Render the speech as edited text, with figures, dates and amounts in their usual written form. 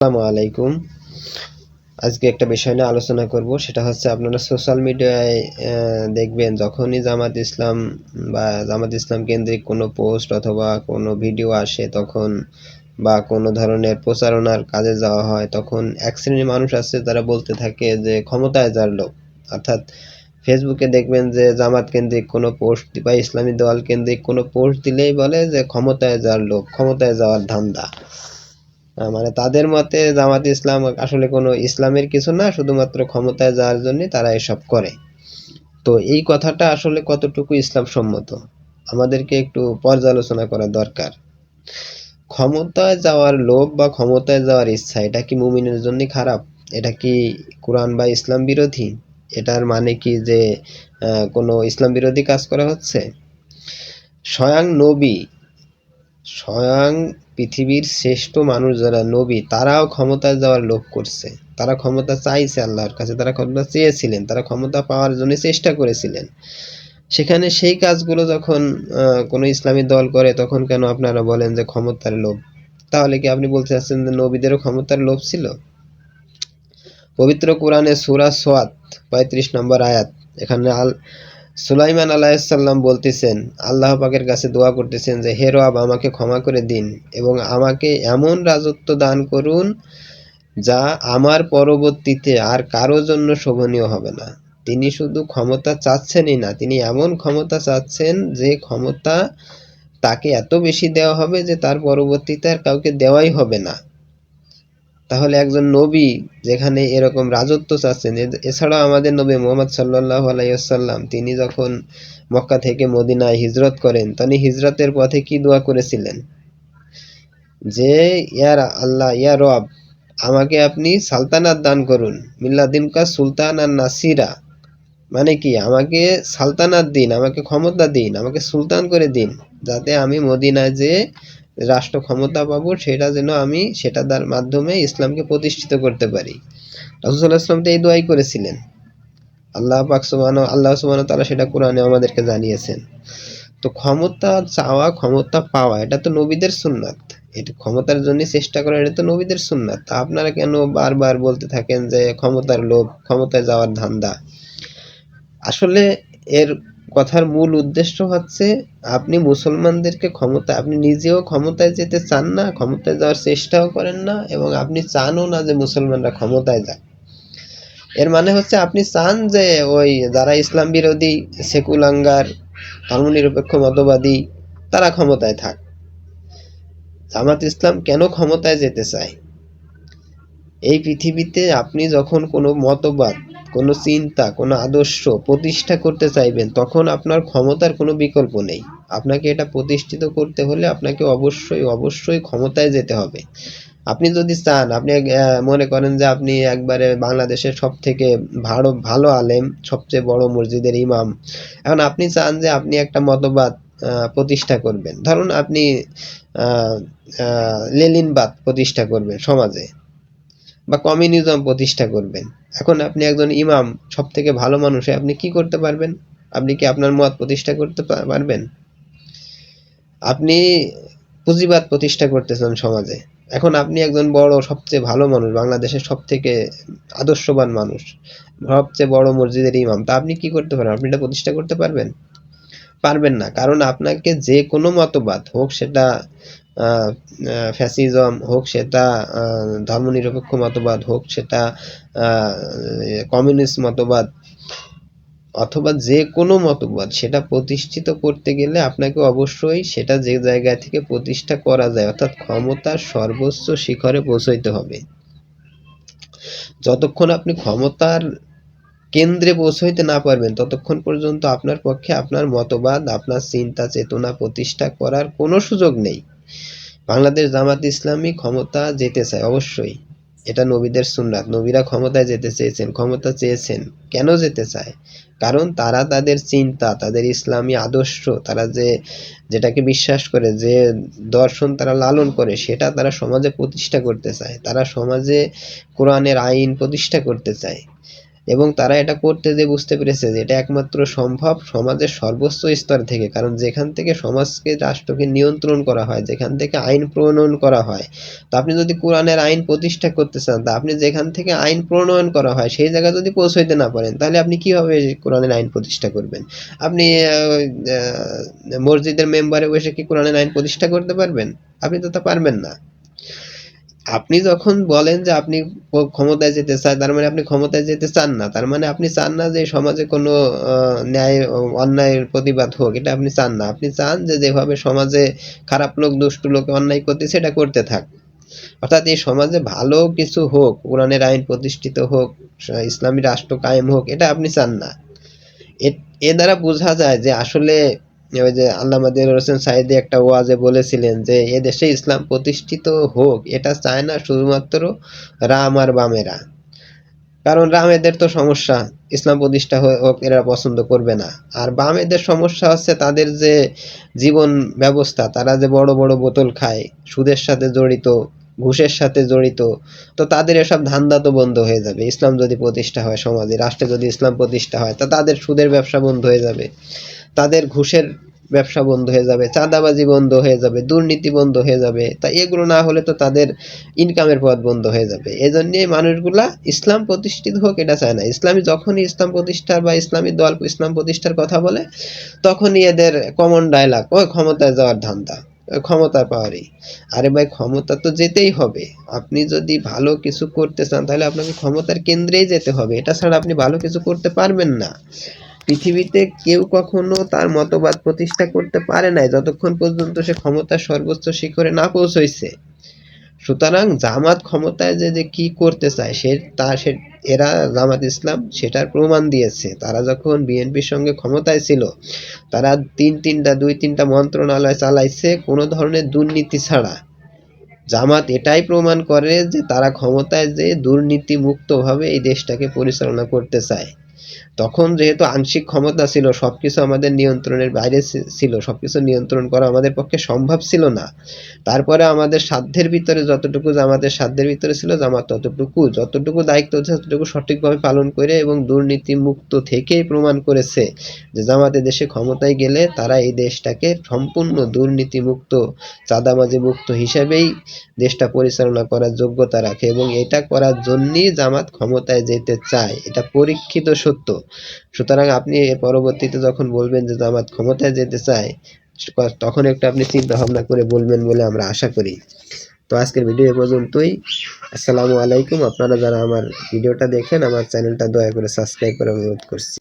আসসালামু আলাইকুম। আজকে একটা বিষয় নিয়ে আলোচনা করব, সেটা হচ্ছে আপনারা সোশ্যাল মিডিয়ায় দেখবেন যখনই জামাত ইসলাম কেন্দ্রিক কোনো পোস্ট অথবা কোনো ভিডিও আসে তখন, বা কোনো ধরনের প্রচারণার কাজে যাওয়া হয় তখন এক শ্রেণীর মানুষ আছে যারা বলতে থাকে যে ক্ষমতায় যার লোক। অর্থাৎ ফেসবুকে দেখবেন যে জামাত কেন্দ্রিক কোনো পোস্ট বা ইসলামী দল কেন্দ্রিক কোনো পোস্ট দিলেই বলে যে ক্ষমতায় যার লোক, ক্ষমতায় যাওয়ার ধান্দা। মানে তাদের মতে জামাত ইসলাম আসলে কোনো ইসলামের কিছু না, শুধুমাত্র ক্ষমতায় যাওয়ার জন্য তারা এসব করে। তো এই কথাটা আসলে কতটুকু ইসলাম সম্মত আমাদেরকে একটু পর্যালোচনা করা দরকার। ক্ষমতায় যাওয়ার লোভ বা ক্ষমতায় যাওয়ার ইচ্ছা, এটা কি মুমিনের জন্য খারাপ? এটা কি কোরআন বা ইসলাম বিরোধী? এটার মানে কি যে কোনো ইসলাম বিরোধী কাজ করা হচ্ছে? স্বয়ং নবী, স্বয়ং পৃথিবীর শ্রেষ্ঠ মানুষ যারা নবী, তারাও ক্ষমতায় যাওয়ার লোভ করছে। তারা ক্ষমতা চাইছে আল্লাহর কাছে, তারা ক্ষমতা চেয়েছিলেন, তারা ক্ষমতা পাওয়ার জন্য চেষ্টা করেছিলেন। সেখানে সেই কাজগুলো যখন কোনো ইসলামী দল করে, তখন কেন আপনারা বলেন যে ক্ষমতার লোভ? তাহলে কি আপনি বলতে চাচ্ছেন যে নবীদেরও ক্ষমতার লোভ ছিল? পবিত্র কোরআনে সূরা সোয়াত ৩৫ নম্বর আয়াত, এখানে সুলাইমান আলাইহিসসালাম বলতেছেন, আল্লাহ পাকের কাছে দোয়া করতেছেন যে হে রব, আমাকে ক্ষমা করে দিন এবং আমাকে এমন রাজত্ব দান করুন যা আমার পরবর্তীতে আর কারো জন্য শোভনীয় হবে না। তিনি শুধু ক্ষমতা চাচ্ছেনই না, তিনি এমন ক্ষমতা চাচ্ছেন যে ক্ষমতা তাকে এত বেশি দেওয়া হবে যে তার পরবর্তীতে আর কাউকে দেওয়াই হবে না। তাহলে একজন নবী যেখানে এরকম রাজত্ব চাচ্ছেন, এছাড়াও আমাদের নবী মুহাম্মদ সাল্লাল্লাহু আলাইহি ওয়াসাল্লাম তিনি যখন মক্কা থেকে মদিনায় হিজরত করেন, তিনি হিজরতের পথে কি দোয়া করেছিলেন? যে ইয়া আল্লাহ, ইয়া রব, আমাকে আপনি সালতানাত দান করুন, মিল্লাদিনকা সুলতান আর নাসিরা। মানে কি, আমাকে সালতানাত দিন, আমাকে ক্ষমতা দিন, আমাকে সুলতান করে দিন, যাতে আমি মদিনায় যে রাষ্ট্র ক্ষমতা পাবো সেটা যেন আমি সেটার মাধ্যমে ইসলামকে প্রতিষ্ঠিত করতে পারি। রাসূল সাল্লাল্লাহু আলাইহি ওয়াসাল্লাম তো এই দোয়াই করেছিলেন। আল্লাহ সুবহানাহু ওয়া তাআলা সেটা কোরআনে আমাদেরকে জানিয়েছেন। তো ক্ষমতা চাওয়া, ক্ষমতা পাওয়া, এটা তো নবীদের সুন্নাত। এটা ক্ষমতার জন্য চেষ্টা করা, এটা তো নবীদের সুন্নাত। তা আপনারা কেন বারবার বলতে থাকেন যে ক্ষমতার লোভ, ক্ষমতায় যাওয়ার ধান্দা? আসলে এর কথার মূল উদ্দেশ্য হচ্ছে, আপনি মুসলমানদেরকে ক্ষমতা, আপনি নিজেও ক্ষমতায় যেতে চান না, ক্ষমতায় যাওয়ার চেষ্টাও করেন না, এবং আপনি চানও না যে মুসলমানরা ক্ষমতায় যাক। এর মানে হচ্ছে আপনি চান যে ওই যারা ইসলাম বিরোধী, সেকুলাঙ্গার, ধর্মনিরপেক্ষ মতবাদী, তারা ক্ষমতায় থাক। জামাত ইসলাম কেন ক্ষমতায় যেতে চায়? এই পৃথিবীতে আপনি যখন কোনো মতবাদ, কোনো চিন্তা, কোনো আদর্শ প্রতিষ্ঠা করতে চাইবেন, তখন আপনার ক্ষমতার কোনো বিকল্প নেই। আপনাকে এটা প্রতিষ্ঠিত করতে হলে আপনাকে অবশ্যই অবশ্যই ক্ষমতায় যেতে হবে। আপনি যদি চান, আপনি মনে করেন যে আপনি একবারে বাংলাদেশের সবথেকে ভালো আলেম, সবচেয়ে বড় মসজিদের ইমাম। এখন আপনি চান যে আপনি একটা মতবাদ প্রতিষ্ঠা করবেন। ধরুন আপনি লেনিনবাদ প্রতিষ্ঠা করবেন সমাজে, বা কমিউনিজম প্রতিষ্ঠা করবেন। এখন আপনি একজন ইমাম, সবথেকে ভালো মানুষ, আপনি কি করতে পারবেন? আপনি কি আপনার মত প্রতিষ্ঠা করতে পারবেন? আপনি পুঁজিবাদ প্রতিষ্ঠা করতেছেন সমাজে। এখন আপনি একজন বড়, সবচেয়ে ভালো মানুষ, বাংলাদেশের সবথেকে আদর্শবান মানুষ, সবচেয়ে বড় মসজিদের ইমাম। তা আপনি কি করতে পারেন? আপনি এটা প্রতিষ্ঠা করতে পারবেন? পারবেন না। কারণ আপনাকে যে কোনো মতবাদ হোক, সেটা ফ্যাসিজম হোক, সেটা ধর্মনিরপেক্ষ মতবাদ হোক, সেটা কমিউনিস্ট মতবাদ, অথবা যে কোনো মতবাদ, সেটা প্রতিষ্ঠিত করতে গেলে আপনাকে অবশ্যই সেটা যে জায়গা থেকে প্রতিষ্ঠা করা যায়, অর্থাৎ ক্ষমতার সর্বোচ্চ শিখরে পৌঁছাইতে হবে। যতক্ষণ আপনি ক্ষমতার কেন্দ্রে পৌঁছাইতে না পারবেন, ততক্ষণ পর্যন্ত আপনার পক্ষে আপনার মতবাদ, আপনার চিন্তা চেতনা প্রতিষ্ঠা করার কোনো সুযোগ নেই। বাংলাদেশ জামাত ইসলামী ক্ষমতা যেতে চায় অবশ্যই, এটা নবীদের সুন্নাত। নবীরা ক্ষমতায় যেতে চেয়েছেন, ক্ষমতা চেয়েছেন। কেন যেতে চায়? কারণ তারা তাদের চিন্তা, তাদের ইসলামী আদর্শ, তারা যেটাকে বিশ্বাস করে, যে দর্শন তারা লালন করে, সেটা তারা সমাজে প্রতিষ্ঠা করতে চায়। তারা সমাজে কোরআনের আইন প্রতিষ্ঠা করতে চায়। এবং তারা এটা করতে যে বুঝতে পেরেছে যে এটা একমাত্র সম্ভব সমাজের সর্বোচ্চ স্তর থেকে, কারণ যেখান থেকে সমাজকে রাষ্ট্রকে নিয়ন্ত্রণ করা হয়, যেখান থেকে আইন প্রণয়ন করা হয়, তো আপনি যদি কোরআনের আইন প্রতিষ্ঠা করতে চান, তা আপনি যেখান থেকে আইন প্রণয়ন করা হয় সেই জায়গায় যদি পৌঁছাইতে না পারেন, তাহলে আপনি কিভাবে কোরআনের আইন প্রতিষ্ঠা করবেন? আপনি মসজিদের মেম্বারে বসে কি কোরআনের আইন প্রতিষ্ঠা করতে পারবেন? আপনি তো তা পারবেন না। আপনি যখন বলেন যে আপনি ক্ষমতায় যেতে চান, তার মানে আপনি ক্ষমতায় যেতে চান না, তার মানে আপনি চান না যে সমাজে কোনো ন্যায় অন্যায়ের প্রতিবাদ হোক, এটা আপনি চান না। আপনি চান যে যেভাবে সমাজে খারাপ লোক দুষ্ট লোক অন্যায় করতেছে এটা করতে থাক, অর্থাৎ এই সমাজে ভালো কিছু হোক, কোরআনের আইন প্রতিষ্ঠিত হোক, ইসলামী রাষ্ট্র কায়েম হোক, এটা আপনি চান না। এ দ্বারা বোঝা যায় যে আসলে ওই যে আল্লামা দেলোয়ার হোসেন সাঈদী একটা ওয়াজে বলেছিলেন যে এ দেশে ইসলাম প্রতিষ্ঠিত হোক এটা চায় না শুধুমাত্র রাম আর বামেরা, কারণ রামেদের তো সমস্যা, ইসলাম প্রতিষ্ঠা হোক এরা পছন্দ করবে না। আর বামেদের সমস্যা হচ্ছে তাদের যে জীবন ব্যবস্থা, তারা যে বড় বড় বোতল খায়, সুদের সাথে জড়িত, ঘুষের সাথে জড়িত, তো তাদের এসব ধান্দা তো বন্ধ হয়ে যাবে ইসলাম যদি প্রতিষ্ঠা হয় সমাজে, রাষ্ট্রে যদি ইসলাম প্রতিষ্ঠা হয়, তা তাদের সুদের ব্যবসা বন্ধ হয়ে যাবে, তাদের ঘুষের ব্যবসা বন্ধ হয়ে যাবে, চাঁদাবাজি বন্ধ হয়ে যাবে, দুর্নীতি বন্ধ হয়ে যাবে। তা এগুলো না হলে তো তাদের ইনকামের পথ বন্ধ হয়ে যাবে। এজন্যই মানুষগুলা ইসলাম প্রতিষ্ঠিত হোক এটা চায় না। ইসলামী যখনই ইসলাম প্রতিষ্ঠার বা ইসলামী দল ইসলাম প্রতিষ্ঠার কথা বলে, তখনই এদের কমন ডায়লগ ওই ক্ষমতায় যাওয়ার ধান্দা, ওই ক্ষমতার পাওয়ারই। আরে ভাই, ক্ষমতা তো যেতেই হবে। আপনি যদি ভালো কিছু করতে চান তাহলে আপনাকে ক্ষমতার কেন্দ্রেই যেতে হবে, এটা ছাড়া আপনি ভালো কিছু করতে পারবেন না। পৃথিবীতে কেউ কখনো তার মতবাদ প্রতিষ্ঠা করতে পারে নাই যতক্ষণ পর্যন্ত সে ক্ষমতার সর্বোচ্চ শিখরে না পৌঁছইছে। সুতরাং জামাত ক্ষমতায় যে কি করতে চায় সে এরা জামাত ইসলাম সেটার প্রমাণ দিয়েছে। তারা যখন বিএনপির সঙ্গে ক্ষমতায় ছিল, তারা দুই তিনটা মন্ত্রণালয় চালাইছে কোনো ধরনের দুর্নীতি ছাড়া। জামাত এটাই প্রমাণ করে যে তারা ক্ষমতায় যে দুর্নীতি মুক্তভাবে এই দেশটাকে পরিচালনা করতে চায়। তখন যেহেতু আংশিক ক্ষমতা ছিল, সবকিছু আমাদের নিয়ন্ত্রণের বাইরে ছিল, সবকিছু নিয়ন্ত্রণ করা আমাদের পক্ষে সম্ভব ছিল না। তারপরে আমাদের সাধ্যের ভিতরে যতটুকু আমাদের সাধ্যের ভিতরে ছিল, জামাত যতটুকু দায়িত্ব হচ্ছে ততটুকু সঠিকভাবে পালন করে এবং দুর্নীতি মুক্ত থেকেই প্রমাণ করেছে যে জামাতে দেশে ক্ষমতায় গেলে তারা এই দেশটাকে সম্পূর্ণ দুর্নীতি মুক্ত, চাঁদাবাজি মুক্ত হিসেবেই দেশটা পরিচালনা করার যোগ্যতা রাখে, এবং এটা করার জন্যই জামাত ক্ষমতায় যেতে চায়, এটা পরীক্ষিত সত্য। সুতরাং আপনি এর পরবর্তীতে যখন বলবেন যে জামাত ক্ষমতায় যেতে চায়, তখন একটু আপনি চিন্তা ভাবনা করে বলবেন বলে আমরা আশা করি। তো আজকের ভিডিও এ পর্যন্তই। আসসালামু আলাইকুম। আপনারা যারা আমার ভিডিওটা দেখেন, আমার চ্যানেলটা দয়া করে সাবস্ক্রাইব করে অনুরোধ করছি।